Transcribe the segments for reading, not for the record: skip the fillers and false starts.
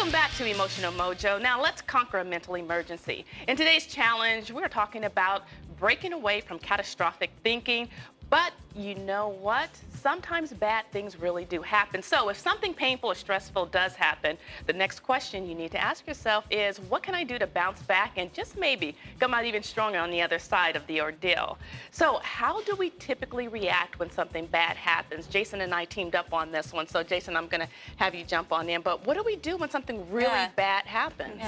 Welcome back to Emotional Mojo. Now let's conquer a mental emergency. In today's challenge, we're talking about breaking away from catastrophic thinking. But you know what? Sometimes bad things really do happen. So if something painful or stressful does happen, the next question you need to ask yourself is, what can I do to bounce back and just maybe come out even stronger on the other side of the ordeal? So how do we typically react when something bad happens? Jason and I teamed up on this one. So Jason, I'm going to have you jump on in. But what do we do when something really bad happens?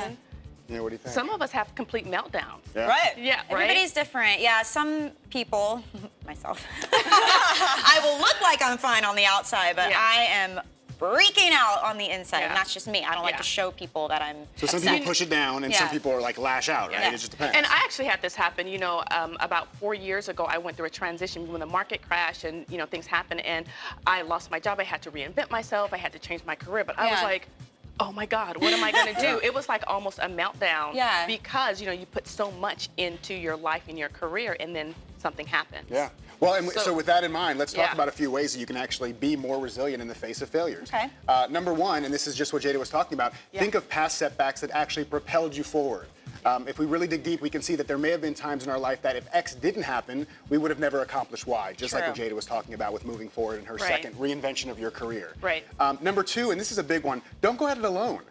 Yeah, what do you think? Some of us have complete meltdowns. Yeah. Right. Yeah, right? Everybody's different. Yeah, some people, myself, I will look like I'm fine on the outside, but I am freaking out on the inside, and that's just me. I don't like to show people that I'm So some people push it down, and some people are like lash out, right? It just depends. And I actually had this happen, you know, about 4 years ago. I went through a transition when the market crashed and, you know, things happened, and I lost my job. I had to reinvent myself. I had to change my career, but I was like, oh my God, what am I gonna do? It was like almost a meltdown because, you know, you put so much into your life and your career, and then something happens. Yeah. Well, and so with that in mind, let's talk about a few ways that you can actually be more resilient in the face of failures. Okay. Number one, and this is just what Jada was talking about, think of past setbacks that actually propelled you forward. If we really dig deep, we can see that there may have been times in our life that if X didn't happen, we would have never accomplished Y, just like what Jada was talking about with moving forward in her second reinvention of your career. Right. Number two, and this is a big one, don't go at it alone.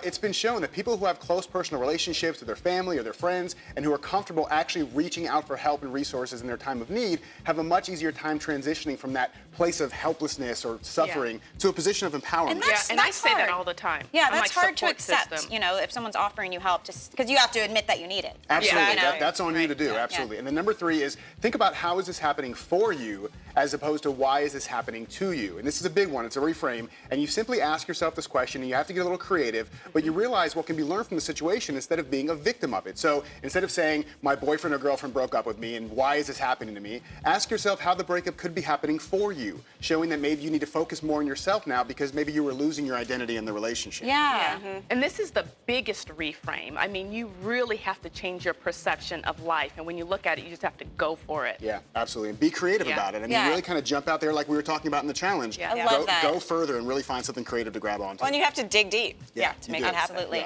It's been shown that people who have close personal relationships with their family or their friends and who are comfortable actually reaching out for help and resources in their time of need have a much easier time transitioning from that place of helplessness or suffering to a position of empowerment. And that's I say that all the time. Yeah, I'm that's like, hard to accept, you know, if someone's offering you help, just because you have to admit that you need it. Absolutely, that's on you to do, absolutely. And then number three is think about how is this happening for you as opposed to why is this happening to you. And this is a big one, it's a reframe, and you simply ask yourself this question, and you have to get a little creative, but you realize what can be learned from the situation instead of being a victim of it. So instead of saying, my boyfriend or girlfriend broke up with me and why is this happening to me, ask yourself how the breakup could be happening for you, showing that maybe you need to focus more on yourself now because maybe you were losing your identity in the relationship. And this is the biggest reframe. I mean, you really have to change your perception of life, and when you look at it, you just have to go for it. Yeah, absolutely, and be creative about it. I mean, really kind of jump out there like we were talking about in the challenge. I love that. Go further and really find something creative to grab onto. Well, and you have to dig deep to make it happen. Absolutely.